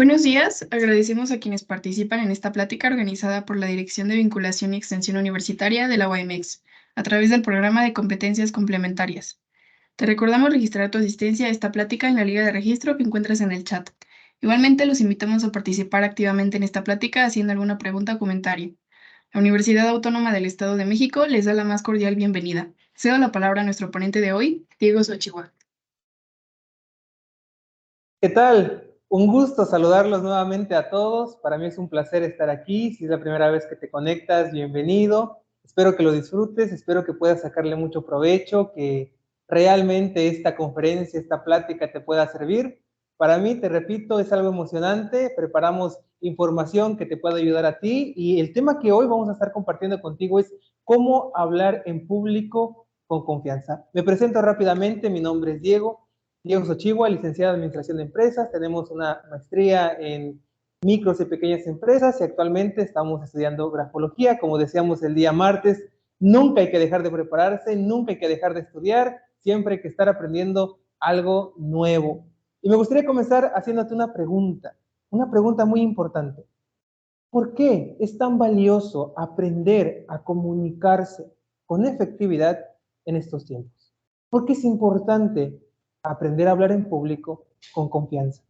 Buenos días, agradecemos a quienes participan en esta plática organizada por la Dirección de Vinculación y Extensión Universitaria de la UAMX, a través del programa de competencias complementarias. Te recordamos registrar tu asistencia a esta plática en la liga de registro que encuentras en el chat. Igualmente, los invitamos a participar activamente en esta plática haciendo alguna pregunta o comentario. La Universidad Autónoma del Estado de México les da la más cordial bienvenida. Cedo la palabra a nuestro ponente de hoy, Diego Xochitl. ¿Qué tal? Un gusto saludarlos nuevamente a todos. Para mí es un placer estar aquí. Si es la primera vez que te conectas, bienvenido. Espero que lo disfrutes, espero que puedas sacarle mucho provecho, que realmente esta conferencia, esta plática te pueda servir. Para mí, te repito, es algo emocionante. Preparamos información que te pueda ayudar a ti y el tema que hoy vamos a estar compartiendo contigo es cómo hablar en público con confianza. Me presento rápidamente, mi nombre es Diego Xochitl, licenciado en Administración de Empresas. Tenemos una maestría en micros y pequeñas empresas y actualmente estamos estudiando grafología. Como decíamos el día martes, nunca hay que dejar de prepararse, nunca hay que dejar de estudiar, siempre hay que estar aprendiendo algo nuevo. Y me gustaría comenzar haciéndote una pregunta muy importante. ¿Por qué es tan valioso aprender a comunicarse con efectividad en estos tiempos? ¿Por qué es importante aprender a hablar en público con confianza?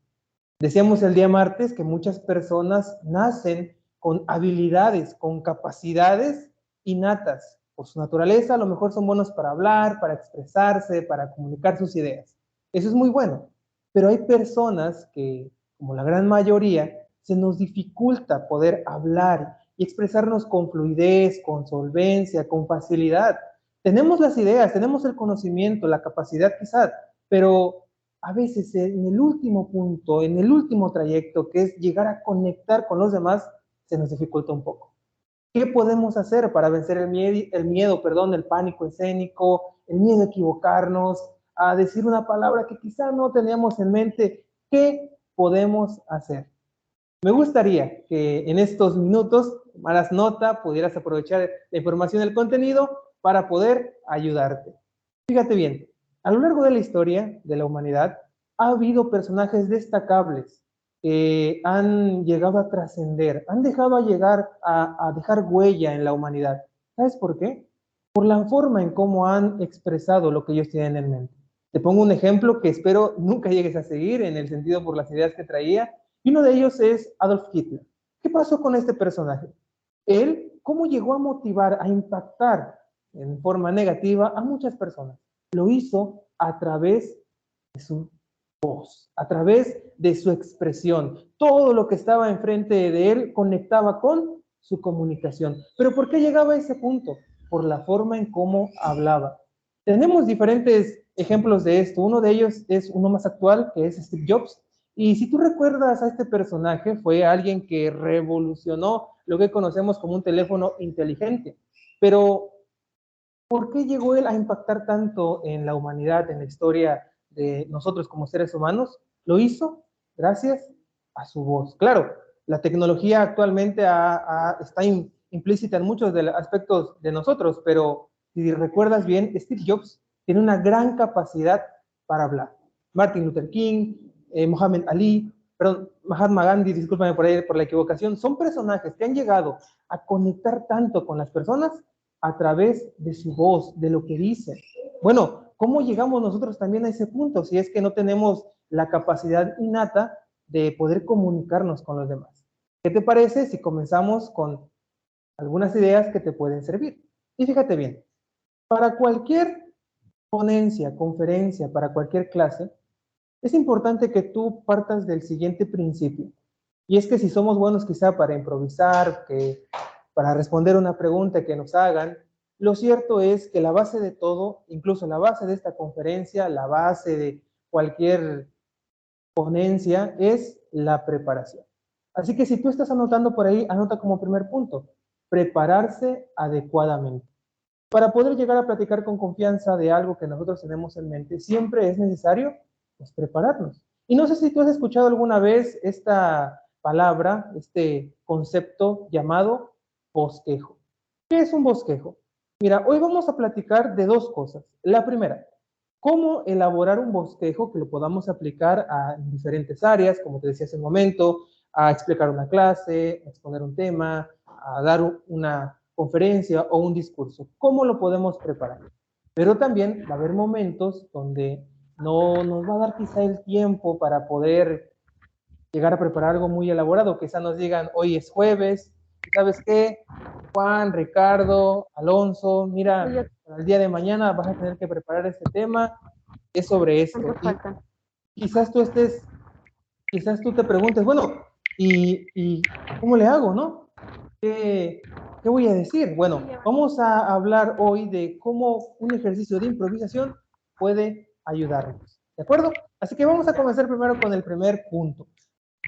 Decíamos el día martes que muchas personas nacen con habilidades, con capacidades innatas. Por su naturaleza, a lo mejor son buenos para hablar, para expresarse, para comunicar sus ideas. Eso es muy bueno. Pero hay personas que, como la gran mayoría, se nos dificulta poder hablar y expresarnos con fluidez, con solvencia, con facilidad. Tenemos las ideas, tenemos el conocimiento, la capacidad quizás, pero a veces en el último punto, en el último trayecto, que es llegar a conectar con los demás, se nos dificulta un poco. ¿Qué podemos hacer para vencer el miedo, el pánico escénico, el miedo a equivocarnos, a decir una palabra que quizá no teníamos en mente? ¿Qué podemos hacer? Me gustaría que en estos minutos tomaras nota, pudieras aprovechar la información del contenido para poder ayudarte. Fíjate bien, a lo largo de la historia de la humanidad ha habido personajes destacables que han llegado a trascender, han dejado a dejar huella en la humanidad. ¿Sabes por qué? Por la forma en cómo han expresado lo que ellos tienen en mente. Te pongo un ejemplo que espero nunca llegues a seguir en el sentido por las ideas que traía, y uno de ellos es Adolf Hitler. ¿Qué pasó con este personaje? Él, ¿cómo llegó a motivar, a impactar en forma negativa a muchas personas? Lo hizo a través de su voz, a través de su expresión. Todo lo que estaba enfrente de él conectaba con su comunicación. ¿Pero por qué llegaba a ese punto? Por la forma en cómo hablaba. Tenemos diferentes ejemplos de esto. Uno de ellos es uno más actual, que es Steve Jobs. Y si tú recuerdas a este personaje, fue alguien que revolucionó lo que conocemos como un teléfono inteligente. Pero, ¿por qué llegó él a impactar tanto en la humanidad, en la historia de nosotros como seres humanos? Lo hizo gracias a su voz. Claro, la tecnología actualmente está implícita en muchos de los aspectos de nosotros, pero si recuerdas bien, Steve Jobs tiene una gran capacidad para hablar. Martin Luther King, Muhammad Ali, perdón, Mahatma Gandhi, discúlpame por ahí por la equivocación, son personajes que han llegado a conectar tanto con las personas a través de su voz, de lo que dicen. Bueno, ¿cómo llegamos nosotros también a ese punto si es que no tenemos la capacidad innata de poder comunicarnos con los demás? ¿Qué te parece si comenzamos con algunas ideas que te pueden servir? Y fíjate bien, para cualquier ponencia, conferencia, para cualquier clase, es importante que tú partas del siguiente principio. Y es que si somos buenos quizá para improvisar, para responder una pregunta que nos hagan, lo cierto es que la base de todo, incluso la base de esta conferencia, la base de cualquier ponencia, es la preparación. Así que si tú estás anotando por ahí, anota como primer punto, prepararse adecuadamente. Para poder llegar a platicar con confianza de algo que nosotros tenemos en mente, siempre es necesario pues, prepararnos. Y no sé si tú has escuchado alguna vez esta palabra, este concepto llamado bosquejo. ¿Qué es un bosquejo? Mira, hoy vamos a platicar de dos cosas. La primera, cómo elaborar un bosquejo que lo podamos aplicar a diferentes áreas, como te decía hace un momento, a explicar una clase, a exponer un tema, a dar una conferencia o un discurso. ¿Cómo lo podemos preparar? Pero también va a haber momentos donde no nos va a dar quizá el tiempo para poder llegar a preparar algo muy elaborado. Quizá nos digan, hoy es jueves, ¿sabes qué? Juan, Ricardo, Alonso, mira, el día de mañana vas a tener que preparar este tema, es sobre esto. Y quizás quizás tú te preguntes, bueno, ¿y cómo le hago, no? ¿Qué voy a decir? Bueno, vamos a hablar hoy de cómo un ejercicio de improvisación puede ayudarnos, ¿de acuerdo? Así que vamos a comenzar primero con el primer punto.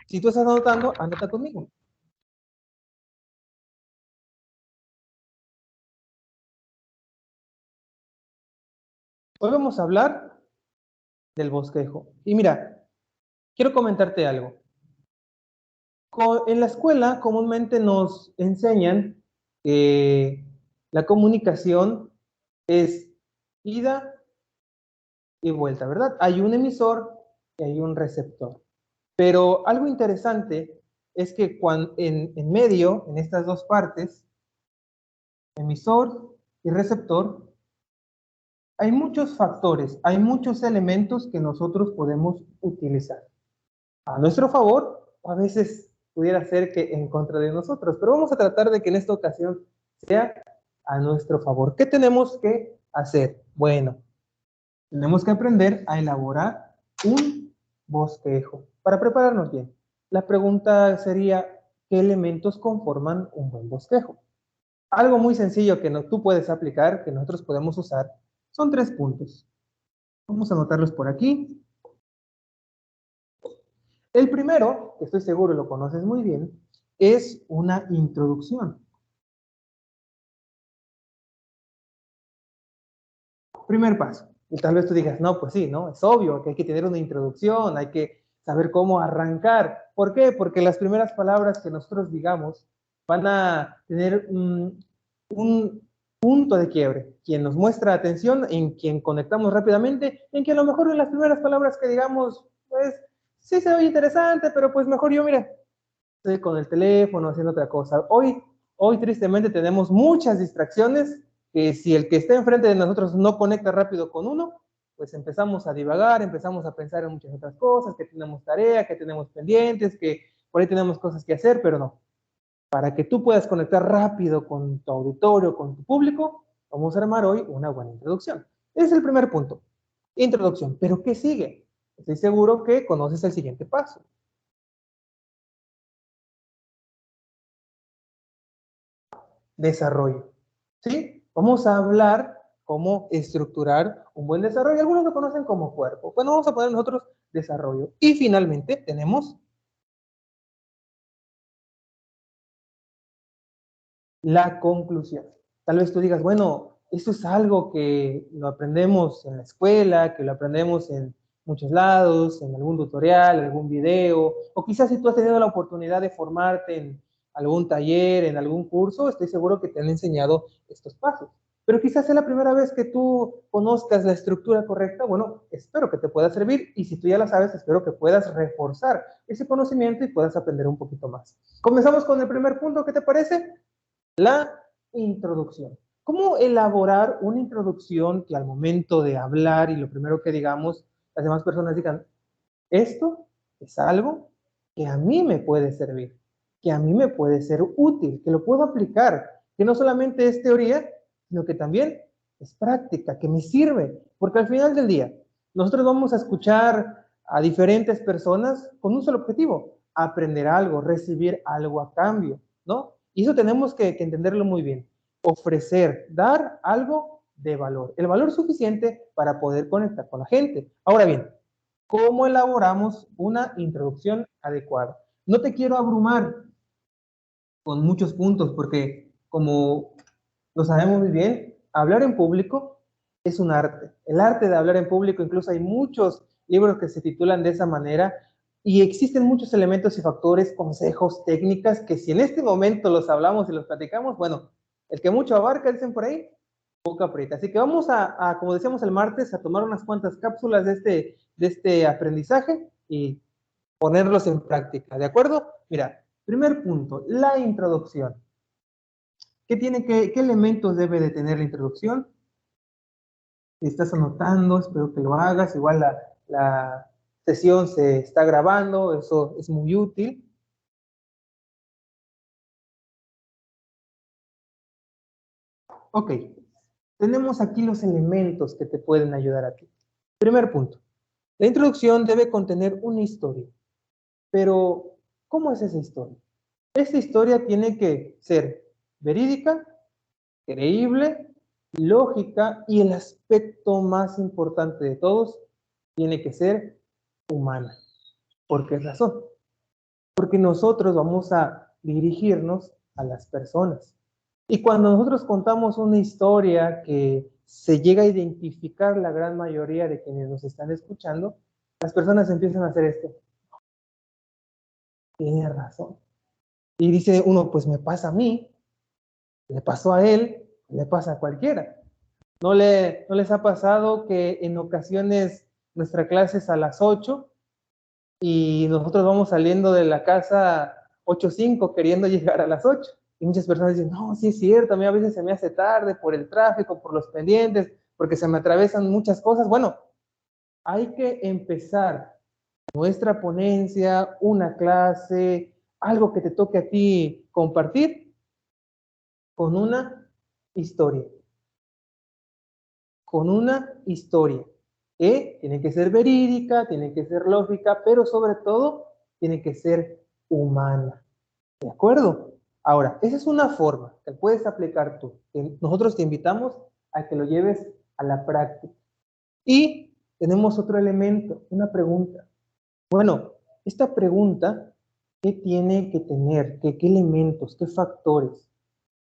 Si tú estás anotando, anota conmigo. Hoy vamos a hablar del bosquejo. Y mira, quiero comentarte algo. En la escuela comúnmente nos enseñan que la comunicación es ida y vuelta, ¿verdad? Hay un emisor y hay un receptor. Pero algo interesante es que en medio, en estas dos partes, emisor y receptor, hay muchos factores, hay muchos elementos que nosotros podemos utilizar a nuestro favor o a veces pudiera ser que en contra de nosotros, pero vamos a tratar de que en esta ocasión sea a nuestro favor. ¿Qué tenemos que hacer? Bueno, tenemos que aprender a elaborar un bosquejo para prepararnos bien. La pregunta sería, ¿qué elementos conforman un buen bosquejo? Algo muy sencillo que tú puedes aplicar, que nosotros podemos usar, son 3 puntos. Vamos a anotarlos por aquí. El primero, que estoy seguro lo conoces muy bien, es una introducción. Primer paso. Y tal vez tú digas, no, pues sí, ¿no? Es obvio que hay que tener una introducción, hay que saber cómo arrancar. ¿Por qué? Porque las primeras palabras que nosotros digamos van a tener un punto de quiebre. Quien nos muestra atención, en quien conectamos rápidamente, en que a lo mejor en las primeras palabras que digamos, pues sí se oye interesante, pero pues mejor yo, mira, estoy con el teléfono haciendo otra cosa. Hoy tristemente tenemos muchas distracciones que si el que está enfrente de nosotros no conecta rápido con uno, pues empezamos a divagar, empezamos a pensar en muchas otras cosas, que tenemos tarea, que tenemos pendientes, que por ahí tenemos cosas que hacer, pero no. Para que tú puedas conectar rápido con tu auditorio, con tu público, vamos a armar hoy una buena introducción. Ese es el primer punto, introducción. ¿Pero qué sigue? Estoy seguro que conoces el siguiente paso. Desarrollo. ¿Sí? Vamos a hablar cómo estructurar un buen desarrollo. Algunos lo conocen como cuerpo. Bueno, vamos a poner nosotros desarrollo. Y finalmente tenemos la conclusión. Tal vez tú digas, bueno, eso es algo que lo aprendemos en la escuela, que lo aprendemos en muchos lados, en algún tutorial, algún video, o quizás si tú has tenido la oportunidad de formarte en algún taller, en algún curso, estoy seguro que te han enseñado estos pasos. Pero quizás sea la primera vez que tú conozcas la estructura correcta. Bueno, espero que te pueda servir y si tú ya la sabes, espero que puedas reforzar ese conocimiento y puedas aprender un poquito más. Comenzamos con el primer punto, ¿qué te parece? La introducción. ¿Cómo elaborar una introducción que al momento de hablar y lo primero que digamos, las demás personas digan, esto es algo que a mí me puede servir, que a mí me puede ser útil, que lo puedo aplicar, que no solamente es teoría, sino que también es práctica, que me sirve, porque al final del día nosotros vamos a escuchar a diferentes personas con un solo objetivo, aprender algo, recibir algo a cambio, ¿no? Y eso tenemos que entenderlo muy bien. Ofrecer, dar algo de valor, el valor suficiente para poder conectar con la gente. Ahora bien, ¿cómo elaboramos una introducción adecuada? No te quiero abrumar con muchos puntos porque, como lo sabemos muy bien, hablar en público es un arte. El arte de hablar en público, incluso hay muchos libros que se titulan de esa manera y existen muchos elementos y factores, consejos, técnicas que si en este momento los hablamos y los platicamos, bueno, el que mucho abarca, dicen por ahí, boca aprieta. Así que vamos como decíamos el martes, a tomar unas cuantas cápsulas de este aprendizaje y ponerlos en práctica, ¿de acuerdo? Mira, primer punto, la introducción. ¿Qué elementos debe de tener la introducción? Si estás anotando, espero que lo hagas. Igual la sesión se está grabando, eso es muy útil. Ok, tenemos aquí los elementos que te pueden ayudar a ti. Primer punto, la introducción debe contener una historia. Pero, ¿cómo es esa historia? Esta historia tiene que ser verídica, creíble, lógica y el aspecto más importante de todos, tiene que ser humana. ¿Por qué razón? Porque nosotros vamos a dirigirnos a las personas. Y cuando nosotros contamos una historia que se llega a identificar la gran mayoría de quienes nos están escuchando, las personas empiezan a hacer esto. Tiene razón. Y dice uno, pues me pasa a mí, le pasó a él, le pasa a cualquiera. ¿No les ha pasado que en ocasiones nuestra clase es a las 8 y nosotros vamos saliendo de la casa 8:05 queriendo llegar a las 8? Y muchas personas dicen, no, sí es cierto, a mí a veces se me hace tarde por el tráfico, por los pendientes, porque se me atravesan muchas cosas. Bueno, hay que empezar nuestra ponencia, una clase, algo que te toque a ti compartir con una historia. Con una historia que tiene que ser verídica, tiene que ser lógica, pero sobre todo tiene que ser humana. ¿De acuerdo? Ahora, esa es una forma que puedes aplicar tú. Nosotros te invitamos a que lo lleves a la práctica. Y tenemos otro elemento, una pregunta. Bueno, esta pregunta, ¿qué tiene que tener? ¿Qué elementos? ¿Qué factores?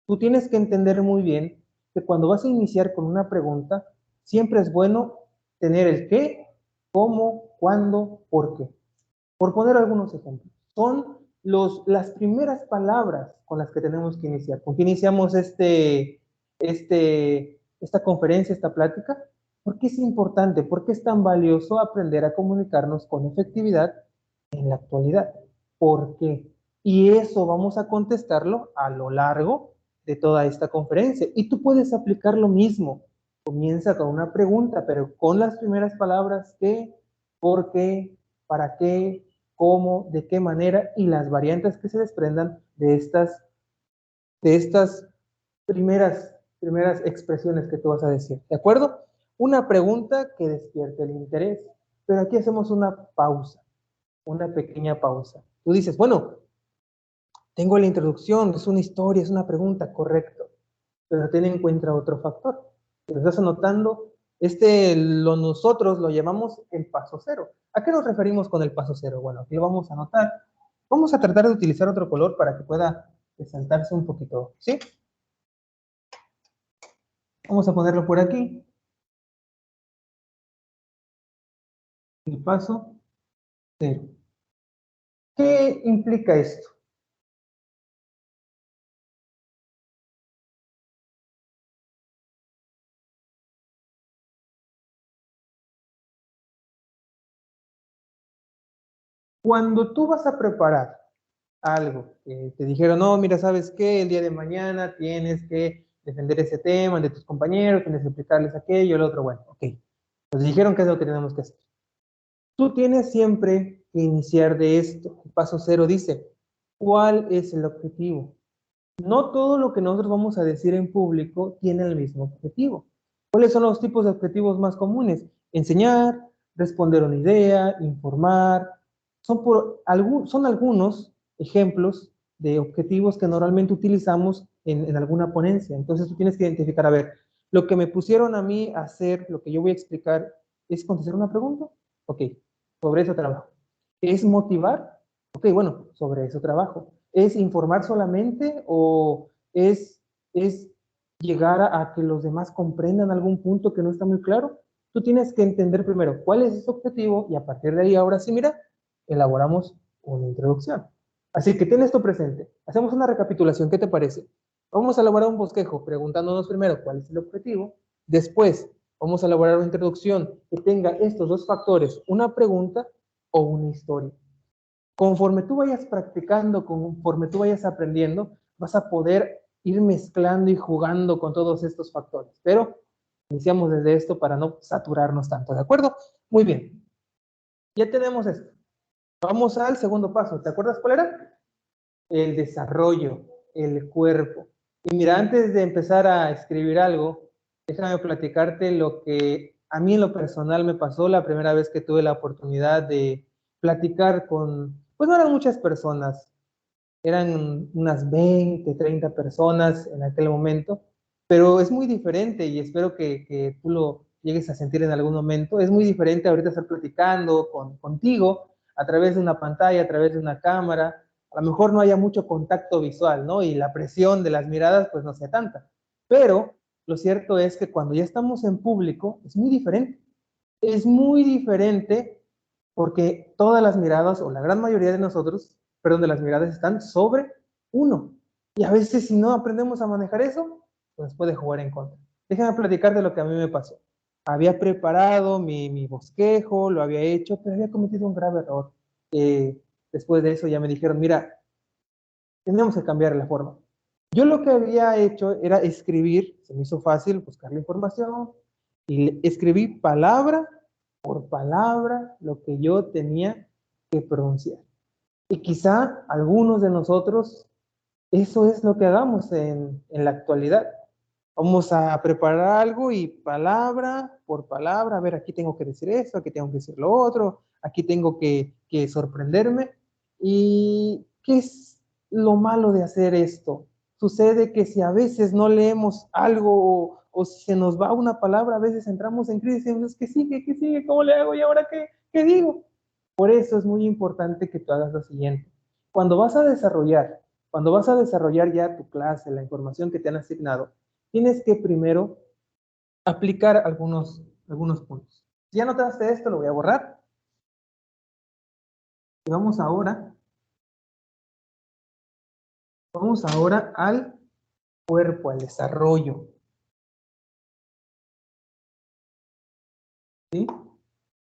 Tú tienes que entender muy bien que cuando vas a iniciar con una pregunta, siempre es bueno tener el qué, cómo, cuándo, por qué. Por poner algunos ejemplos. Son las primeras palabras con las que tenemos que iniciar. ¿Con qué iniciamos esta conferencia, esta plática? ¿Por qué es importante? ¿Por qué es tan valioso aprender a comunicarnos con efectividad en la actualidad? ¿Por qué? Y eso vamos a contestarlo a lo largo de toda esta conferencia. Y tú puedes aplicar lo mismo. Comienza con una pregunta, pero con las primeras palabras ¿qué? ¿Por qué? ¿Para qué? ¿Cómo? ¿De qué manera? Y las variantes que se desprendan de estas primeras expresiones que tú vas a decir. ¿De acuerdo? Una pregunta que despierte el interés. Pero aquí hacemos una pausa, una pequeña pausa. Tú dices, bueno, tengo la introducción, es una historia, es una pregunta, correcto. Pero ten en cuenta otro factor. Si lo estás anotando, nosotros lo llamamos el paso cero. ¿A qué nos referimos con el paso cero? Bueno, aquí lo vamos a anotar. Vamos a tratar de utilizar otro color para que pueda resaltarse un poquito, ¿sí? Vamos a ponerlo por aquí. El paso cero. ¿Qué implica esto? Cuando tú vas a preparar algo, que te dijeron, no, mira, ¿sabes qué? El día de mañana tienes que defender ese tema de tus compañeros, tienes que explicarles aquello, el otro, bueno, ok. Nos dijeron qué es lo que tenemos que hacer. Tú tienes siempre que iniciar de esto. El paso cero dice, ¿cuál es el objetivo? No todo lo que nosotros vamos a decir en público tiene el mismo objetivo. ¿Cuáles son los tipos de objetivos más comunes? Enseñar, responder una idea, informar. Son algunos ejemplos de objetivos que normalmente utilizamos en alguna ponencia. Entonces tú tienes que identificar, a ver, lo que me pusieron a mí a hacer, lo que yo voy a explicar, ¿es contestar una pregunta? Ok, sobre eso trabajo. ¿Es motivar? Ok, bueno, sobre eso trabajo. ¿Es informar solamente o es llegar a que los demás comprendan algún punto que no está muy claro? Tú tienes que entender primero cuál es ese objetivo y a partir de ahí, ahora sí, mira, elaboramos una introducción. Así que ten esto presente. Hacemos una recapitulación, ¿qué te parece? Vamos a elaborar un bosquejo preguntándonos primero cuál es el objetivo. Después, vamos a elaborar una introducción que tenga estos dos factores, una pregunta o una historia. Conforme tú vayas practicando, conforme tú vayas aprendiendo, vas a poder ir mezclando y jugando con todos estos factores. Pero iniciamos desde esto para no saturarnos tanto, ¿de acuerdo? Muy bien. Ya tenemos esto. Vamos al segundo paso. ¿Te acuerdas cuál era? El desarrollo, el cuerpo. Y mira, antes de empezar a escribir algo, déjame platicarte lo que a mí en lo personal me pasó la primera vez que tuve la oportunidad de platicar con, pues no eran muchas personas, eran unas 20, 30 personas en aquel momento, pero es muy diferente y espero que tú lo llegues a sentir en algún momento. Es muy diferente ahorita estar platicando contigo a través de una pantalla, a través de una cámara. A lo mejor no haya mucho contacto visual, ¿no? Y la presión de las miradas pues no sea tanta. Pero lo cierto es que cuando ya estamos en público es muy diferente. Es muy diferente porque todas las miradas, o la gran mayoría de nosotros, perdón, de las miradas están sobre uno. Y a veces si no aprendemos a manejar eso, pues puede jugar en contra. Déjame platicar de lo que a mí me pasó. Había preparado mi bosquejo, lo había hecho, pero había cometido un grave error. Después de eso ya me dijeron, mira, tenemos que cambiar la forma. Yo lo que había hecho era escribir, se me hizo fácil buscar la información, y escribí palabra por palabra lo que yo tenía que pronunciar. Y quizá algunos de nosotros, eso es lo que hagamos en la actualidad. Vamos a preparar algo y palabra por palabra, a ver, aquí tengo que decir esto, aquí tengo que decir lo otro, aquí tengo que sorprenderme. ¿Y qué es lo malo de hacer esto? Sucede que si a veces no leemos algo o si se nos va una palabra, a veces entramos en crisis y decimos, ¿qué sigue? ¿Qué sigue? ¿Cómo le hago? ¿Y ahora qué digo? Por eso es muy importante que tú hagas lo siguiente. Cuando vas a desarrollar, cuando vas a desarrollar ya tu clase, la información que te han asignado, tienes que primero aplicar algunos puntos. Si ya notaste esto, lo voy a borrar. Y vamos ahora al cuerpo, al desarrollo. ¿Sí?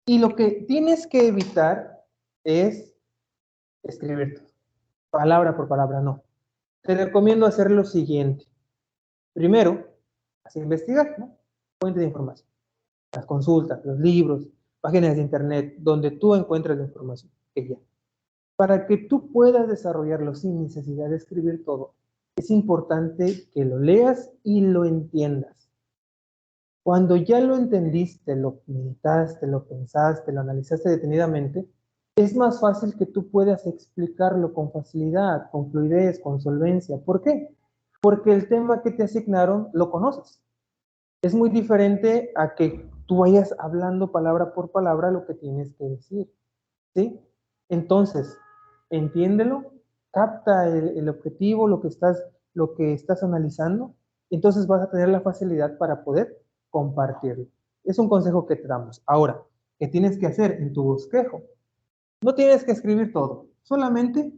Y lo que tienes que evitar es escribir palabra por palabra, no. Te recomiendo hacer lo siguiente. Primero, hacer investigar, ¿no? Fuente de información. Las consultas, los libros, páginas de internet, donde tú encuentres la información. Que ya. Para que tú puedas desarrollarlo sin necesidad de escribir todo, es importante que lo leas y lo entiendas. Cuando ya lo entendiste, lo meditaste, lo pensaste, lo analizaste detenidamente, es más fácil que tú puedas explicarlo con facilidad, con fluidez, con solvencia. ¿Por qué? Porque el tema que te asignaron lo conoces. Es muy diferente a que tú vayas hablando palabra por palabra lo que tienes que decir, ¿sí? Entonces, entiéndelo, capta el objetivo, lo que estás analizando, entonces vas a tener la facilidad para poder compartirlo. Es un consejo que te damos. Ahora, ¿qué tienes que hacer en tu bosquejo? No tienes que escribir todo, solamente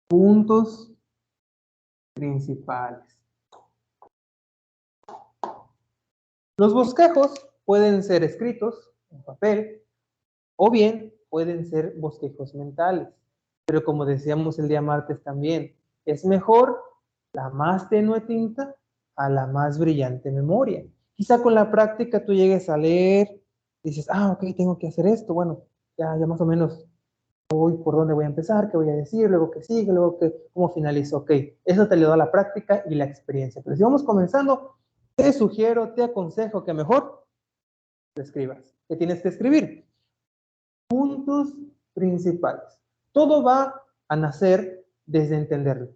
puntos principales. Los bosquejos pueden ser escritos en papel o bien pueden ser bosquejos mentales. Pero como decíamos el día martes también, es mejor la más tenue tinta a la más brillante memoria. Quizá con la práctica tú llegues a leer, dices, ok, tengo que hacer esto, bueno, ya más o menos voy por dónde voy a empezar, qué voy a decir, luego qué sigue, luego cómo finalizo, ok, eso te le da la práctica y la experiencia. Pero si vamos comenzando, te sugiero, te aconsejo que mejor te escribas. ¿Qué tienes que escribir? Puntos principales. Todo va a nacer desde entenderlo.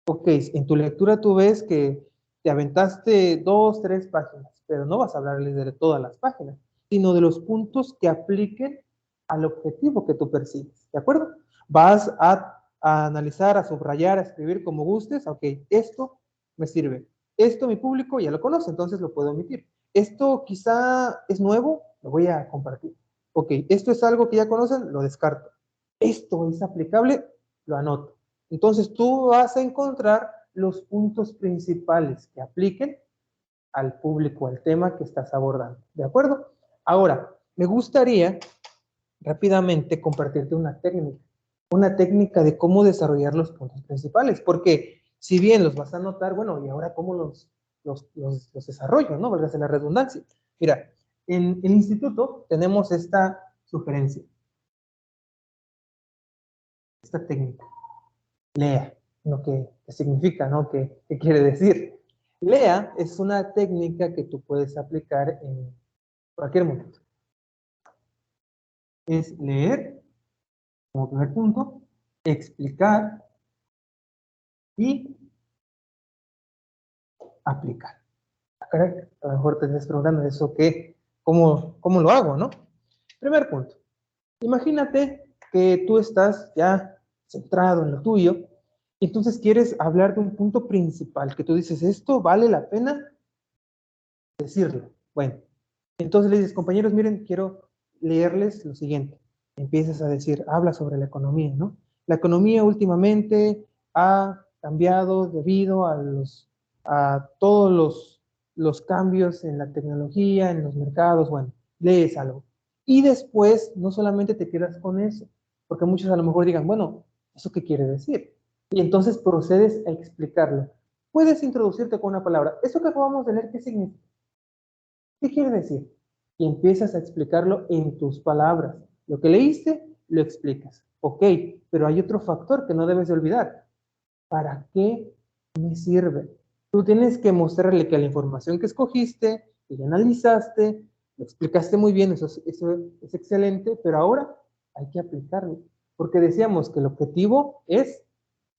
Ok, en tu lectura tú ves que te aventaste 2, 3 páginas, pero no vas a hablarles de todas las páginas, sino de los puntos que apliquen al objetivo que tú persigues, ¿de acuerdo? Vas a analizar, a subrayar, a escribir como gustes, ok, esto me sirve, esto mi público ya lo conoce, entonces lo puedo omitir. Esto quizá es nuevo, lo voy a compartir. Ok, esto es algo que ya conocen, lo descarto. Esto es aplicable, lo anoto. Entonces tú vas a encontrar los puntos principales que apliquen al público, al tema que estás abordando. ¿De acuerdo? Ahora, me gustaría rápidamente compartirte una técnica de cómo desarrollar los puntos principales, porque si bien los vas a anotar, bueno, ¿y ahora cómo los desarrollo, no? Valga la redundancia. Mira, en el instituto tenemos esta sugerencia, esta técnica. Lea, lo que significa, ¿no? ¿Qué quiere decir? Lea es una técnica que tú puedes aplicar en cualquier momento. Es leer, como primer punto, explicar y aplicar. Caray, a lo mejor te estás preguntando, ¿eso qué? ¿Cómo lo hago, no? Primer punto. Imagínate que tú estás ya centrado en lo tuyo y entonces quieres hablar de un punto principal, que tú dices, esto vale la pena decirlo. Bueno, entonces le dices, compañeros, miren, quiero leerles lo siguiente. Empiezas a decir, habla sobre la economía, ¿no? La economía últimamente ha cambiado debido a todos los cambios en la tecnología, en los mercados, bueno, lees algo. Y después, no solamente te quedas con eso, porque muchos a lo mejor digan, bueno, ¿eso qué quiere decir? Y entonces procedes a explicarlo. Puedes introducirte con una palabra. ¿Eso que acabamos de leer qué significa? ¿Qué quiere decir? Y empiezas a explicarlo en tus palabras. Lo que leíste, lo explicas. Ok, pero hay otro factor que no debes de olvidar. ¿Para qué me sirve? Tú tienes que mostrarle que la información que escogiste, que ya analizaste, lo explicaste muy bien, eso es excelente, pero ahora hay que aplicarlo. Porque decíamos que el objetivo es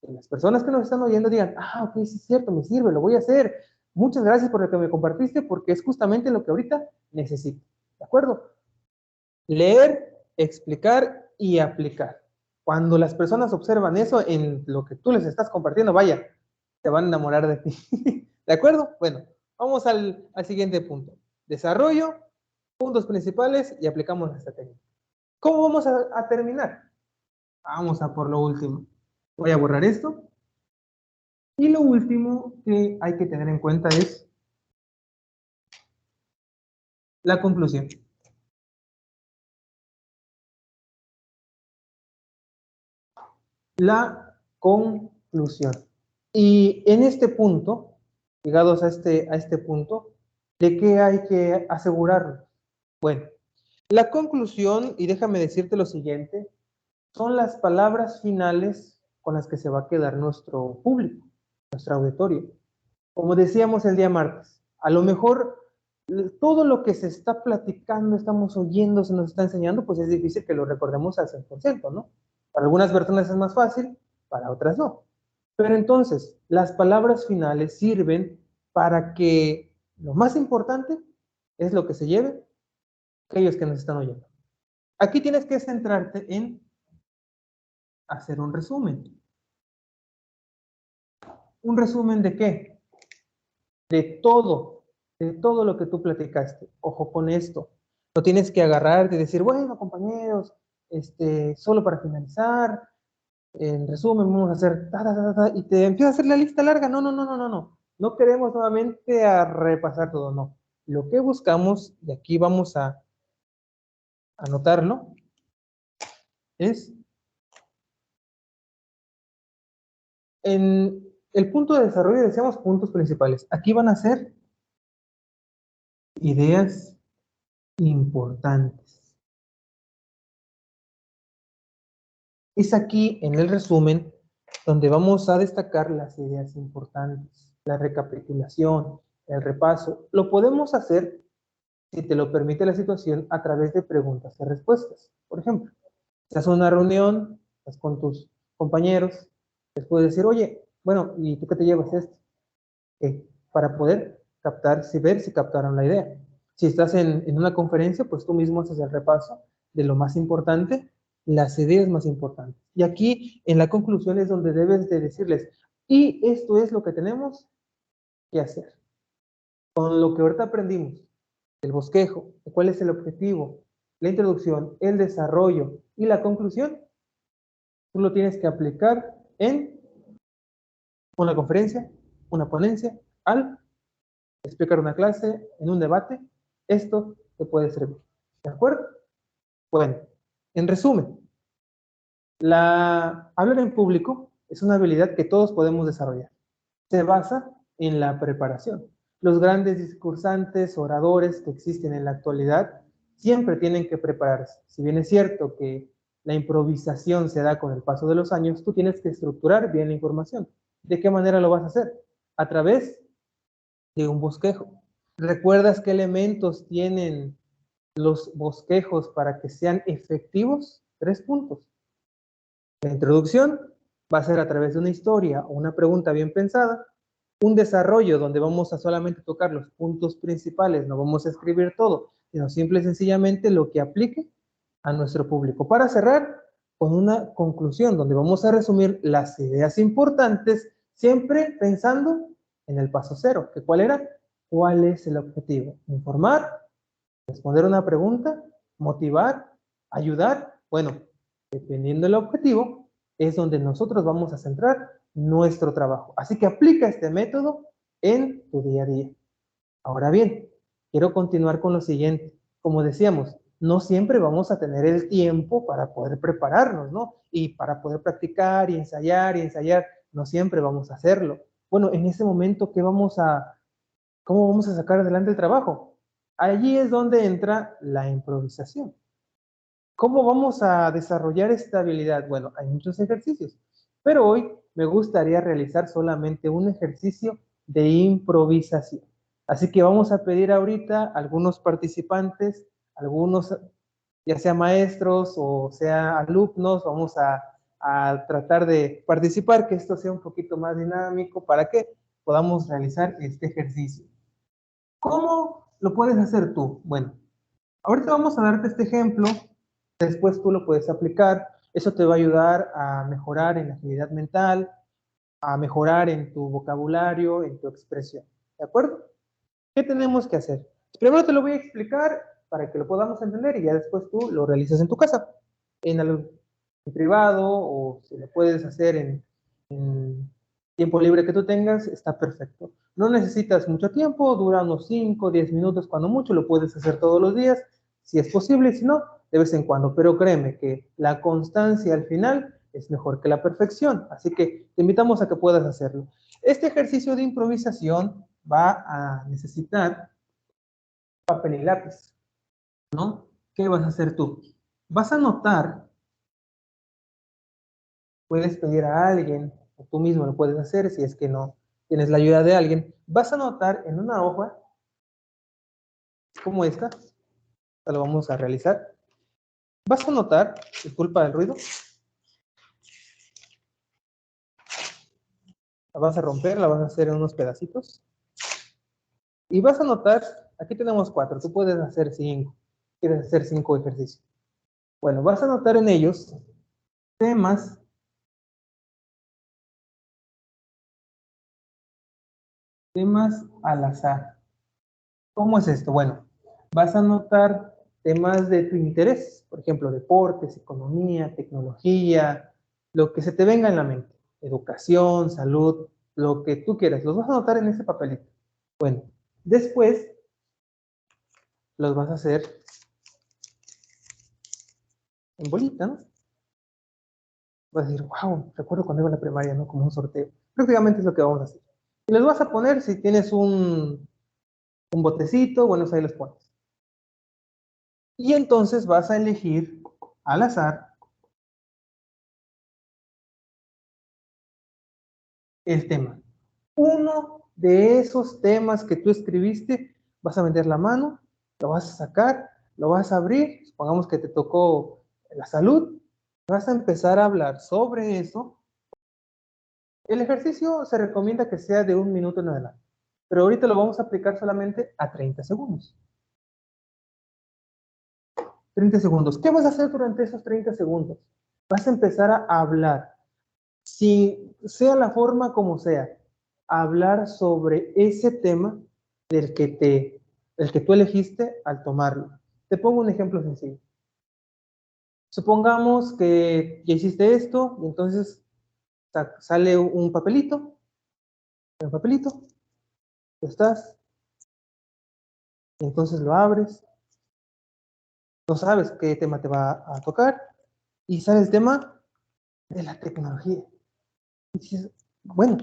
que las personas que nos están oyendo digan, ah, ok, sí es cierto, me sirve, lo voy a hacer. Muchas gracias por lo que me compartiste, porque es justamente lo que ahorita necesito. ¿De acuerdo? Leer, explicar y aplicar. Cuando las personas observan eso en lo que tú les estás compartiendo, vaya, te van a enamorar de ti. ¿De acuerdo? Bueno, vamos al siguiente punto. Desarrollo, puntos principales y aplicamos esta técnica. ¿Cómo vamos a terminar? Vamos a por lo último. Voy a borrar esto. Y lo último que hay que tener en cuenta es la conclusión. La conclusión. Y en este punto, llegados a este punto, ¿de qué hay que asegurarnos? Bueno, la conclusión, y déjame decirte lo siguiente, son las palabras finales con las que se va a quedar nuestro público, nuestro auditorio. Como decíamos el día martes, a lo mejor todo lo que se está platicando, estamos oyendo, se nos está enseñando, pues es difícil que lo recordemos al 100%, ¿no? Para algunas personas es más fácil, para otras no. Pero entonces, las palabras finales sirven para que lo más importante es lo que se lleve aquellos que nos están oyendo. Aquí tienes que centrarte en hacer un resumen. ¿Un resumen de qué? De todo lo que tú platicaste. Ojo con esto. No tienes que agarrarte y decir, bueno, compañeros, solo para finalizar, en resumen, vamos a hacer y te empieza a hacer la lista larga. No, no, no, no, no, no. No queremos nuevamente a repasar todo, no. Lo que buscamos, y aquí vamos a anotarlo, es en el punto de desarrollo, decíamos puntos principales. Aquí van a ser ideas importantes. Es aquí en el resumen donde vamos a destacar las ideas importantes, la recapitulación, el repaso. Lo podemos hacer, si te lo permite la situación, a través de preguntas y respuestas. Por ejemplo, estás en una reunión, estás con tus compañeros, les puedes decir, oye, bueno, ¿y tú qué te llevas esto? Para poder captar, ver si captaron la idea. Si estás en una conferencia, pues tú mismo haces el repaso de lo más importante, las ideas más importantes. Y aquí en la conclusión es donde debes de decirles, y esto es lo que tenemos que hacer. Con lo que ahorita aprendimos, el bosquejo, cuál es el objetivo, la introducción, el desarrollo y la conclusión, Tú lo tienes que aplicar en una conferencia, una ponencia, al explicar una clase, en un debate. Esto te puede servir. ¿De acuerdo? Bueno, en resumen, hablar en público es una habilidad que todos podemos desarrollar. Se basa en la preparación. Los grandes discursantes, oradores que existen en la actualidad, siempre tienen que prepararse. Si bien es cierto que la improvisación se da con el paso de los años, tú tienes que estructurar bien la información. ¿De qué manera lo vas a hacer? A través de un bosquejo. ¿Recuerdas qué elementos tienen los bosquejos para que sean efectivos? 3 puntos. La introducción va a ser a través de una historia o una pregunta bien pensada. Un desarrollo donde vamos a solamente tocar los puntos principales, no vamos a escribir todo, sino simple y sencillamente lo que aplique a nuestro público. Para cerrar con una conclusión donde vamos a resumir las ideas importantes, siempre pensando en el paso cero, que ¿cuál era? ¿Cuál es el objetivo? Informar, responder una pregunta, motivar, ayudar. Bueno, dependiendo del objetivo, es donde nosotros vamos a centrar nuestro trabajo. Así que aplica este método en tu día a día. Ahora bien, quiero continuar con lo siguiente. Como decíamos, no siempre vamos a tener el tiempo para poder prepararnos, ¿no? Y para poder practicar y ensayar, no siempre vamos a hacerlo. Bueno, en ese momento, ¿cómo vamos a sacar adelante el trabajo? Allí es donde entra la improvisación. ¿Cómo vamos a desarrollar esta habilidad? Bueno, hay muchos ejercicios, pero hoy me gustaría realizar solamente un ejercicio de improvisación. Así que vamos a pedir ahorita a algunos participantes, algunos ya sea maestros o sea alumnos, vamos a tratar de participar, que esto sea un poquito más dinámico para que podamos realizar este ejercicio. ¿Cómo lo puedes hacer tú? Bueno, ahorita vamos a darte este ejemplo, después tú lo puedes aplicar, eso te va a ayudar a mejorar en la agilidad mental, a mejorar en tu vocabulario, en tu expresión, ¿de acuerdo? ¿Qué tenemos que hacer? Primero te lo voy a explicar para que lo podamos entender y ya después tú lo realizas en tu casa, en privado o si lo puedes hacer en tiempo libre que tú tengas, está perfecto. No necesitas mucho tiempo, dura unos 5, 10 minutos cuando mucho, lo puedes hacer todos los días, si es posible, si no, de vez en cuando. Pero créeme que la constancia al final es mejor que la perfección, así que te invitamos a que puedas hacerlo. Este ejercicio de improvisación va a necesitar papel y lápiz, ¿no? ¿Qué vas a hacer tú? Vas a anotar, puedes pedir a alguien, o tú mismo lo puedes hacer si es que no tienes la ayuda de alguien. Vas a anotar en una hoja como esta, lo vamos a realizar. Vas a anotar, disculpa el ruido, la vas a romper, la vas a hacer en unos pedacitos. Y vas a anotar, aquí tenemos 4, tú puedes hacer 5, quieres hacer 5 ejercicios. Bueno, vas a anotar en ellos temas al azar. ¿Cómo es esto? Bueno, vas a anotar temas de tu interés, por ejemplo, deportes, economía, tecnología, lo que se te venga en la mente, educación, salud, lo que tú quieras, los vas a anotar en ese papelito. Bueno, después los vas a hacer en bolita, ¿no? Vas a decir, wow, recuerdo cuando iba a la primaria, ¿no? Como un sorteo. Prácticamente es lo que vamos a hacer. Y los vas a poner, si tienes un botecito, bueno, ahí los pones. Y entonces vas a elegir al azar el tema. Uno de esos temas que tú escribiste, vas a meter la mano, lo vas a sacar, lo vas a abrir, supongamos que te tocó la salud, vas a empezar a hablar sobre eso. El ejercicio se recomienda que sea de 1 minuto en adelante, pero ahorita lo vamos a aplicar solamente a 30 segundos. 30 segundos. ¿Qué vas a hacer durante esos 30 segundos? Vas a empezar a hablar, si sea la forma como sea, hablar sobre ese tema del que tú elegiste al tomarlo. Te pongo un ejemplo sencillo. Supongamos que ya hiciste esto, y entonces sale un papelito, estás, y entonces lo abres, no sabes qué tema te va a tocar, y sale el tema de la tecnología. Y dices, bueno,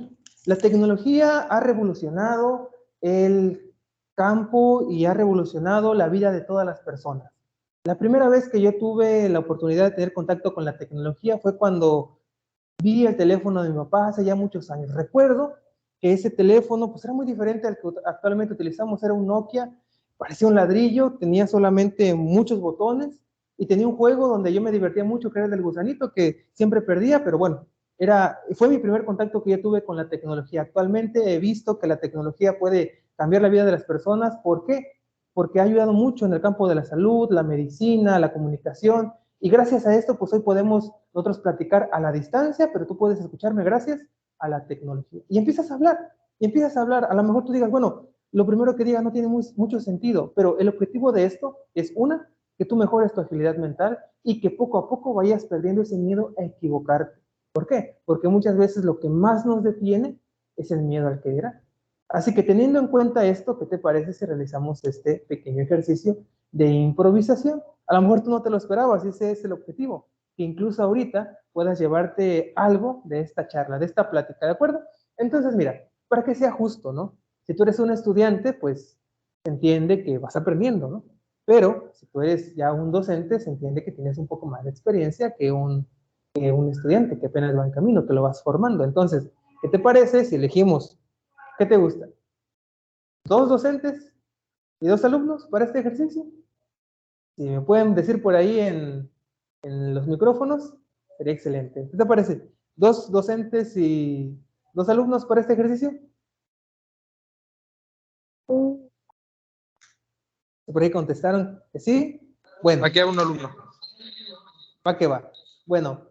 la tecnología ha revolucionado el campo y ha revolucionado la vida de todas las personas. La primera vez que yo tuve la oportunidad de tener contacto con la tecnología fue cuando vi el teléfono de mi papá hace ya muchos años. Recuerdo que ese teléfono pues era muy diferente al que actualmente utilizamos, era un Nokia, parecía un ladrillo, tenía solamente muchos botones y tenía un juego donde yo me divertía mucho, que era el del gusanito, que siempre perdía, pero bueno, fue mi primer contacto que yo tuve con la tecnología. Actualmente he visto que la tecnología puede cambiar la vida de las personas. ¿Por qué? Porque ha ayudado mucho en el campo de la salud, la medicina, la comunicación, y gracias a esto, pues hoy podemos nosotros platicar a la distancia, pero tú puedes escucharme gracias a la tecnología. Y empiezas a hablar, a lo mejor tú digas, bueno, lo primero que diga no tiene mucho sentido, pero el objetivo de esto es una, que tú mejores tu agilidad mental y que poco a poco vayas perdiendo ese miedo a equivocarte. ¿Por qué? Porque muchas veces lo que más nos detiene es el miedo al que dirá. Así que teniendo en cuenta esto, ¿qué te parece si realizamos este pequeño ejercicio de improvisación? A lo mejor tú no te lo esperabas, ese es el objetivo, que incluso ahorita puedas llevarte algo de esta charla, de esta plática, ¿de acuerdo? Entonces, mira, para que sea justo, ¿no? Si tú eres un estudiante, pues se entiende que vas aprendiendo, ¿no? Pero si tú eres ya un docente, se entiende que tienes un poco más de experiencia que un estudiante que apenas va en camino, que lo vas formando. Entonces, ¿qué te parece si elegimos, qué te gusta? ¿Dos docentes y dos alumnos para este ejercicio? Si me pueden decir por ahí en los micrófonos, sería excelente. ¿Qué te parece? ¿Dos docentes y dos alumnos para este ejercicio? Por ahí contestaron que sí. Bueno, aquí hay un alumno. va que va. Bueno,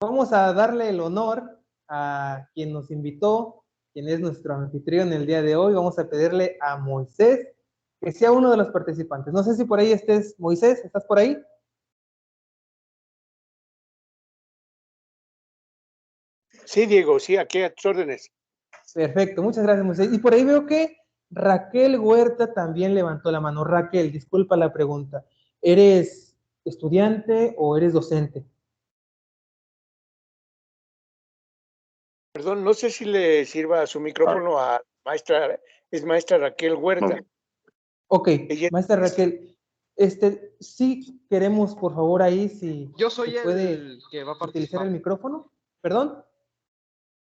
vamos a darle el honor a quien nos invitó, quien es nuestro anfitrión el día de hoy. Vamos a pedirle a Moisés que sea uno de los participantes. No sé si por ahí estés, Moisés, ¿estás por ahí? Sí, Diego, sí, aquí a tus órdenes. Perfecto, muchas gracias, Moisés. Y por ahí veo que Raquel Huerta también levantó la mano. Raquel, disculpa la pregunta. ¿Eres estudiante o eres docente? Perdón, no sé si le sirva su micrófono a maestra, es maestra Raquel Huerta. Ok, Ella maestra Raquel, sí queremos, por favor, ahí, si Yo soy puede el que va a utilizar participar. el micrófono. ¿Perdón?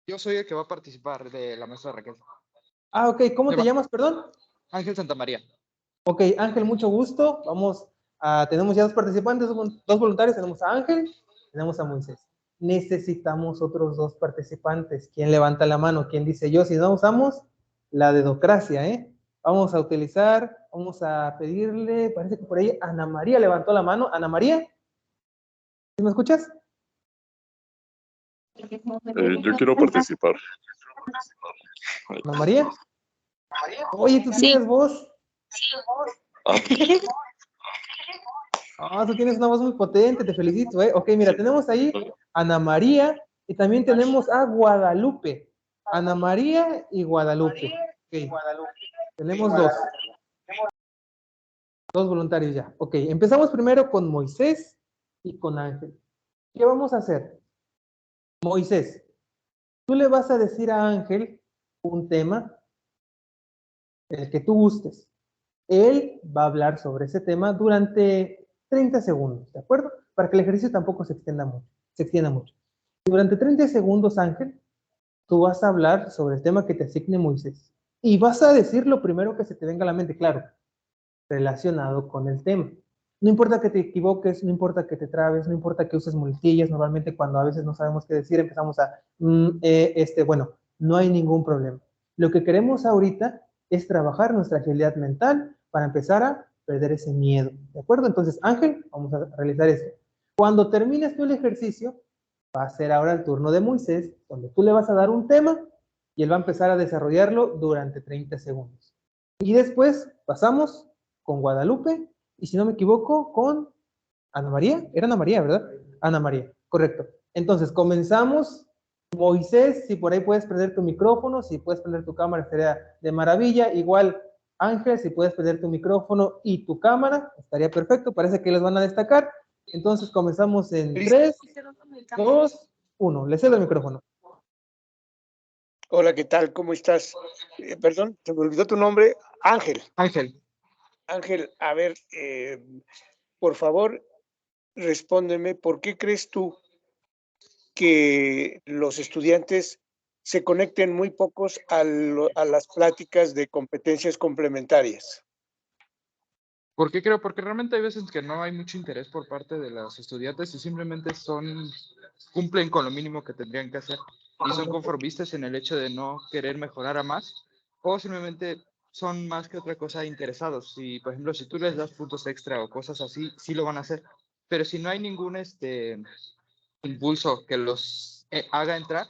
Yo soy el que va a participar de la maestra Raquel. Ah, ok, ¿cómo te llamas, perdón? Ángel Santamaría. Ok, Ángel, mucho gusto. Tenemos ya dos participantes, dos voluntarios. Tenemos a Ángel, tenemos a Moisés. Necesitamos otros dos participantes. ¿Quién levanta la mano? ¿Quién dice yo? Si no usamos la dedocracia, ¿eh? Vamos a pedirle, parece que por ahí Ana María levantó la mano. Ana María, ¿sí me escuchas? Yo quiero participar. Ana María. Oye, tú tienes voz. Tú tienes una voz muy potente, te felicito, ¿eh? Ok, mira, tenemos ahí a Ana María y también tenemos a Guadalupe. Ana María y Guadalupe. Okay. Tenemos dos. Dos voluntarios ya. Ok, empezamos primero con Moisés y con Ángel. ¿Qué vamos a hacer? Moisés, tú le vas a decir a Ángel un tema, el que tú gustes. Él va a hablar sobre ese tema durante 30 segundos, ¿de acuerdo? Para que el ejercicio tampoco se extienda mucho. Durante 30 segundos, Ángel, tú vas a hablar sobre el tema que te asigne Moisés. Y vas a decir lo primero que se te venga a la mente, claro, relacionado con el tema. No importa que te equivoques, no importa que te trabes, no importa que uses muletillas. Normalmente cuando a veces no sabemos qué decir, empezamos a, bueno, no hay ningún problema. Lo que queremos ahorita es trabajar nuestra agilidad mental para empezar a perder ese miedo, ¿de acuerdo? Entonces, Ángel, vamos a realizar esto. Cuando termines tú el ejercicio, va a ser ahora el turno de Moisés, donde tú le vas a dar un tema y él va a empezar a desarrollarlo durante 30 segundos. Y después pasamos con Guadalupe y, si no me equivoco, con ¿Ana María? Era Ana María, ¿verdad? Ana María, correcto. Entonces, comenzamos. Moisés, si por ahí puedes prender tu micrófono, si puedes prender tu cámara, sería de maravilla. Igual, Ángel, si puedes prender tu micrófono y tu cámara, estaría perfecto. Parece que les van a destacar. Entonces, comenzamos en 3, 2, 1. Les cedo el micrófono. Hola, ¿qué tal? ¿Cómo estás? Perdón, se me olvidó tu nombre. Ángel. Ángel, Ángel, a ver, por favor, respóndeme, ¿por qué crees tú que los estudiantes se conecten muy pocos a las pláticas de competencias complementarias? ¿por qué creo? Porque realmente hay veces que no hay mucho interés por parte de los estudiantes y simplemente cumplen con lo mínimo que tendrían que hacer y son conformistas en el hecho de no querer mejorar a más o simplemente son más que otra cosa interesados. Y, por ejemplo, si tú les das puntos extra o cosas así, sí lo van a hacer. Pero si no hay ningún impulso que los haga entrar,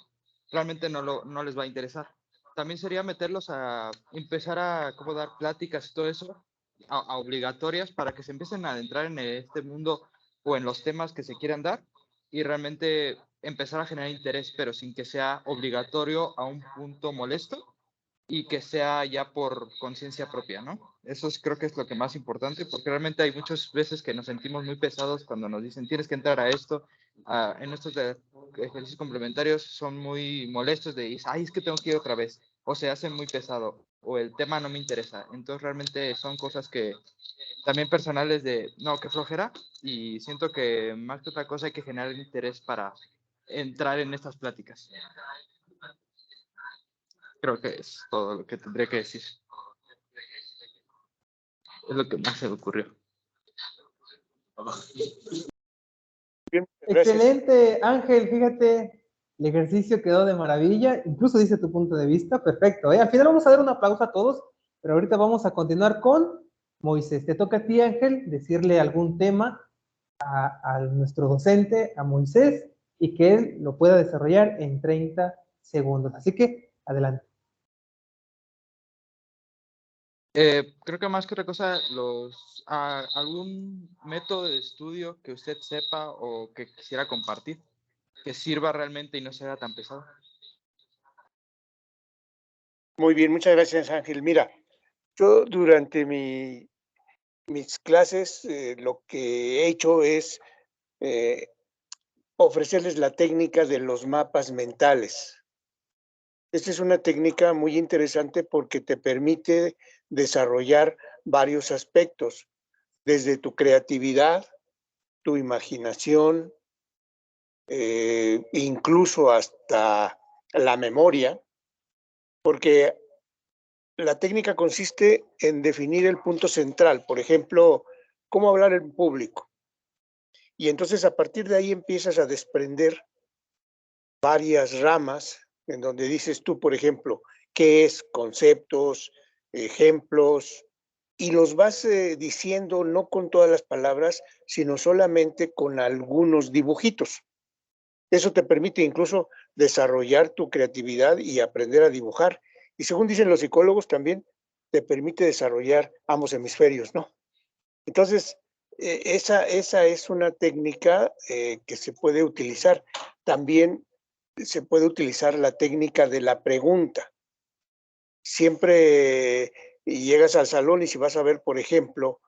realmente no les va a interesar. También sería meterlos a empezar a cómo dar pláticas y todo eso a obligatorias para que se empiecen a adentrar en este mundo o en los temas que se quieran dar y realmente empezar a generar interés, pero sin que sea obligatorio a un punto molesto y que sea ya por conciencia propia, ¿no? Creo que es lo que más importante, porque realmente hay muchas veces que nos sentimos muy pesados cuando nos dicen tienes que entrar a esto, en estos ejercicios complementarios son muy molestos de, ay, es que tengo que ir otra vez, o se hacen muy pesado, o el tema no me interesa. Entonces realmente son cosas que también personales de, no, que flojera, y siento que más que otra cosa hay que generar interés para entrar en estas pláticas. Creo que es todo lo que tendré que decir. Es lo que más se me ocurrió. Bien, gracias. Excelente, Ángel, fíjate, el ejercicio quedó de maravilla, incluso dice tu punto de vista, perfecto, ¿eh? Al final vamos a dar un aplauso a todos, pero ahorita vamos a continuar con Moisés. Te toca a ti, Ángel, decirle algún tema a nuestro docente, a Moisés, y que él lo pueda desarrollar en 30 segundos. Así que, adelante. Creo que más que otra cosa, algún método de estudio que usted sepa o que quisiera compartir, que sirva realmente y no sea tan pesado. Muy bien, muchas gracias, Ángel. Mira, yo durante mis clases lo que he hecho es eh, ofrecerles la técnica de los mapas mentales. Esta es una técnica muy interesante porque te permite desarrollar varios aspectos, desde tu creatividad, tu imaginación, incluso hasta la memoria, porque la técnica consiste en definir el punto central, por ejemplo, cómo hablar en público. Y entonces a partir de ahí empiezas a desprender varias ramas en donde dices tú, por ejemplo, qué es, conceptos, ejemplos, y los vas diciendo no con todas las palabras, sino solamente con algunos dibujitos. Eso te permite incluso desarrollar tu creatividad y aprender a dibujar. Y según dicen los psicólogos también, te permite desarrollar ambos hemisferios, ¿no? Entonces, esa es una técnica que se puede utilizar. También se puede utilizar la técnica de la pregunta. Siempre llegas al salón y si vas a ver, por ejemplo,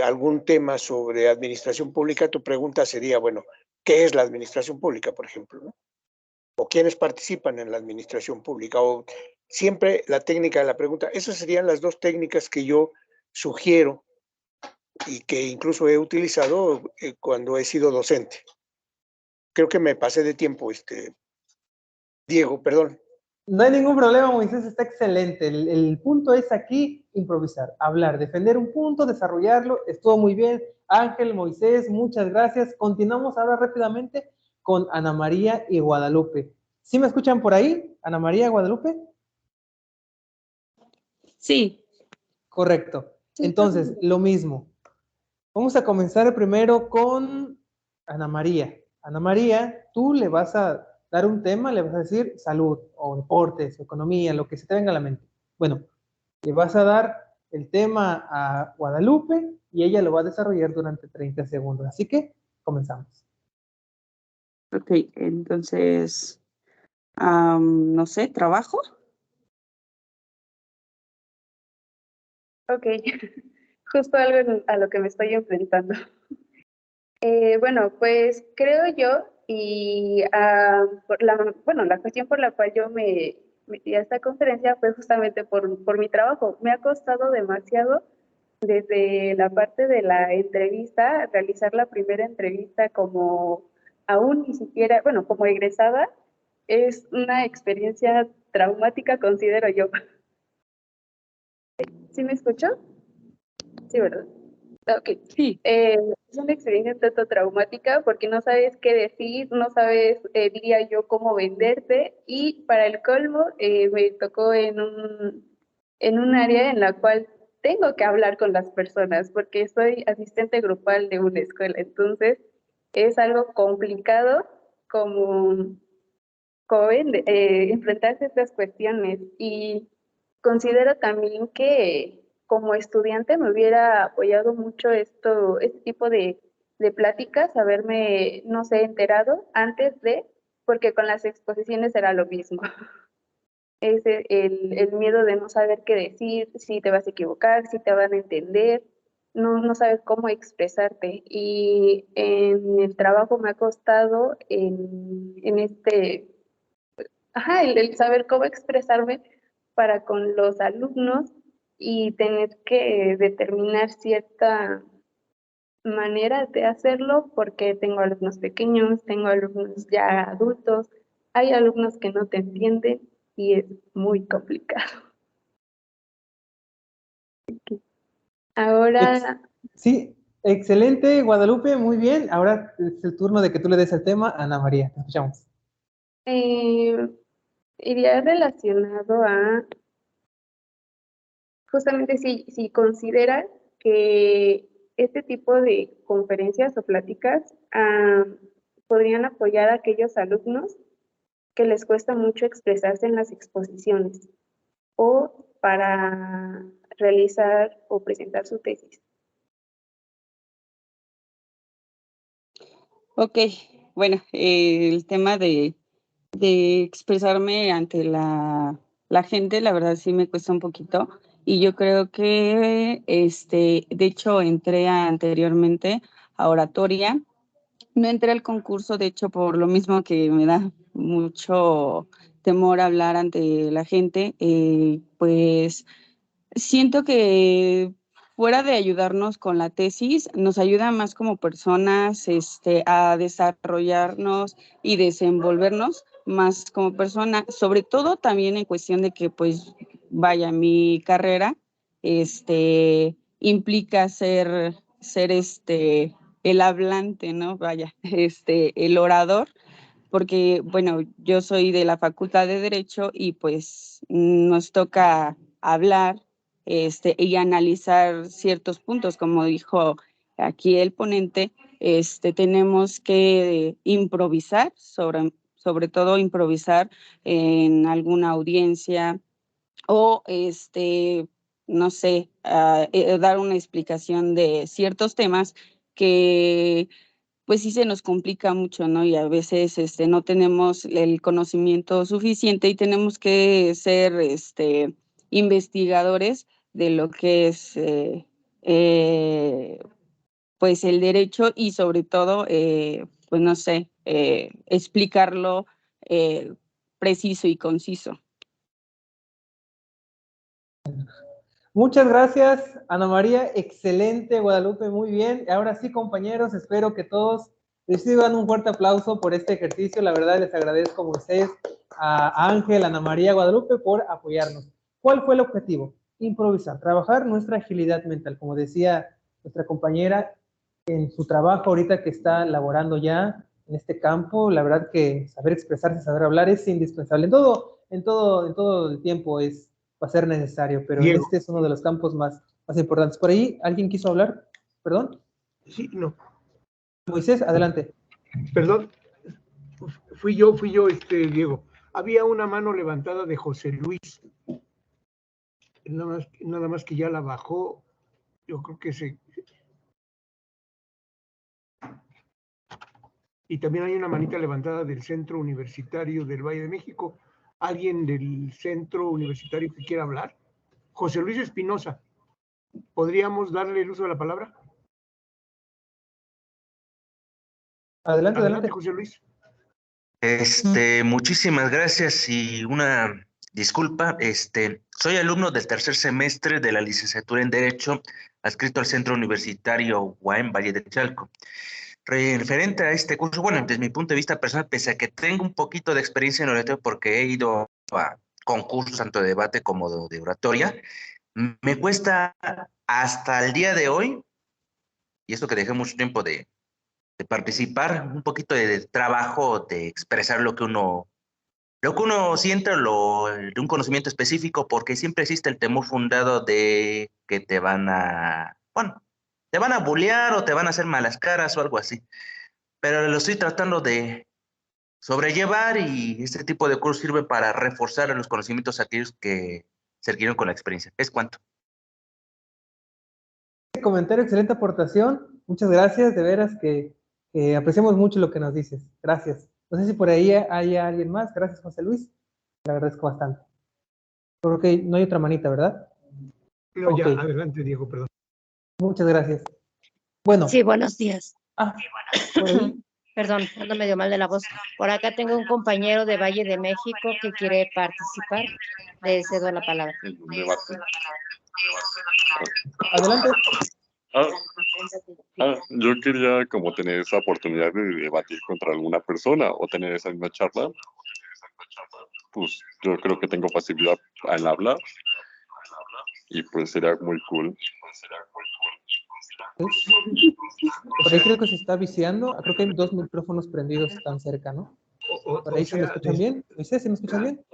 algún tema sobre administración pública, tu pregunta sería, bueno, ¿qué es la administración pública, por ejemplo, ¿no? O quiénes participan en la administración pública, o siempre la técnica de la pregunta. Esas serían las dos técnicas que yo sugiero y que incluso he utilizado cuando he sido docente. Creo que me pasé de tiempo, Diego, perdón. No hay ningún problema, Moisés, está excelente. El punto es aquí improvisar, hablar, defender un punto, desarrollarlo. Estuvo muy bien. Ángel, Moisés, muchas gracias. Continuamos ahora rápidamente con Ana María y Guadalupe. ¿Sí me escuchan por ahí? Ana María, Guadalupe. Sí. Correcto. Entonces, lo mismo. Vamos a comenzar primero con Ana María. Ana María, tú le vas a dar un tema, le vas a decir salud o deportes, economía, lo que se te venga a la mente. Bueno, le vas a dar el tema a Guadalupe y ella lo va a desarrollar durante 30 segundos. Así que comenzamos. Ok, entonces, no sé, ¿trabajo? Ok, justo algo a lo que me estoy enfrentando. Bueno, pues creo yo, y la cuestión por la cual yo me metí a esta conferencia fue justamente por mi trabajo. Me ha costado demasiado desde la parte de la entrevista, realizar la primera entrevista como aún ni siquiera, bueno, como egresada, es una experiencia traumática, considero yo. ¿Sí me escuchó? Sí, ¿verdad? Ok. Sí. Es una experiencia un tanto traumática porque no sabes qué decir, no sabes, diría yo, cómo venderte, y para el colmo me tocó en un área en la cual tengo que hablar con las personas porque soy asistente grupal de una escuela, entonces es algo complicado como enfrentarse a estas cuestiones, y considero también que como estudiante me hubiera apoyado mucho este tipo de pláticas, haberme, no sé, enterado antes porque con las exposiciones era lo mismo. Es el miedo de no saber qué decir, si te vas a equivocar, si te van a entender, no sabes cómo expresarte. Y en el trabajo me ha costado el saber cómo expresarme para con los alumnos y tener que determinar cierta manera de hacerlo porque tengo alumnos pequeños, tengo alumnos ya adultos, hay alumnos que no te entienden y es muy complicado. Ahora, Sí, excelente, Guadalupe, muy bien. Ahora es el turno de que tú le des el tema a Ana María. Te escuchamos. iría relacionado a justamente si consideran que este tipo de conferencias o pláticas podrían apoyar a aquellos alumnos que les cuesta mucho expresarse en las exposiciones o para realizar o presentar su tesis. Ok, bueno, el tema de expresarme ante la gente, la verdad sí me cuesta un poquito, y yo creo que, de hecho, entré anteriormente a oratoria. No entré al concurso, de hecho, por lo mismo que me da mucho temor hablar ante la gente, pues siento que fuera de ayudarnos con la tesis, nos ayuda más como personas, a desarrollarnos y desenvolvernos más como persona, sobre todo también en cuestión de que, pues, vaya, mi carrera, implica ser, el hablante, ¿no? Vaya, el orador, porque, bueno, yo soy de la Facultad de Derecho y pues nos toca hablar, y analizar ciertos puntos, como dijo aquí el ponente, tenemos que improvisar, sobre todo improvisar en alguna audiencia o, no sé, dar una explicación de ciertos temas que pues sí se nos complica mucho, ¿no? Y a veces no tenemos el conocimiento suficiente y tenemos que ser investigadores de lo que es pues el derecho, y sobre todo, pues no sé, explicarlo preciso y conciso. Muchas gracias, Ana María. Excelente, Guadalupe, muy bien. Ahora sí, compañeros, espero que todos reciban un fuerte aplauso por este ejercicio. La verdad, les agradezco a ustedes, a Ángel, a Ana María, Guadalupe, por apoyarnos. ¿Cuál fue el objetivo? Improvisar, trabajar nuestra agilidad mental. Como decía nuestra compañera, en su trabajo ahorita que está laborando ya en este campo, la verdad que saber expresarse, saber hablar es indispensable. En todo el tiempo va a ser necesario, pero Diego. este es uno de los campos más importantes. Por ahí, ¿alguien quiso hablar? ¿Perdón? Sí, no. Moisés, adelante. Perdón, fui yo, Diego. Había una mano levantada de José Luis. nada más que ya la bajó. Yo creo que se... Y también hay una manita levantada del Centro Universitario del Valle de México. ¿Alguien del Centro Universitario que quiera hablar? José Luis Espinosa. ¿Podríamos darle el uso de la palabra? Adelante, Adelante, adelante. José Luis. Muchísimas gracias y una disculpa. Soy alumno del tercer semestre de la licenciatura en Derecho, adscrito al Centro Universitario UAM Valle de Chalco. Referente a este curso, bueno, desde mi punto de vista personal, pese a que tengo un poquito de experiencia en oratoria porque he ido a concursos tanto de debate como de oratoria, me cuesta hasta el día de hoy, y esto que dejé mucho tiempo de participar, un poquito de trabajo, de expresar lo que uno siente, de un conocimiento específico, porque siempre existe el temor fundado de que te van a, bueno, te van a bullear o te van a hacer malas caras o algo así. Pero lo estoy tratando de sobrellevar y este tipo de cursos sirve para reforzar los conocimientos aquellos que se adquirieron con la experiencia. Es cuanto. Comentario, excelente aportación. Muchas gracias, de veras que apreciamos mucho lo que nos dices. Gracias. No sé si por ahí hay alguien más. Gracias, José Luis. Le agradezco bastante. Creo que no hay otra manita, ¿verdad? No, Ok. ya, adelante, Diego, perdón. Muchas gracias. Bueno. Sí, buenos días. Por ahí. Perdón, ando medio mal de la voz. Por acá tengo un compañero de Valle de México que quiere participar. Le cedo la palabra. Adelante. Yo quería como tener esa oportunidad de debatir contra alguna persona o tener esa misma charla. Pues yo creo que tengo facilidad en hablar y pues sería muy cool. Por ahí creo que se está viciando. Creo que hay 2 micrófonos prendidos tan cerca, ¿no? Por ahí se me escuchan bien. Moisés, ¿se me escuchan bien?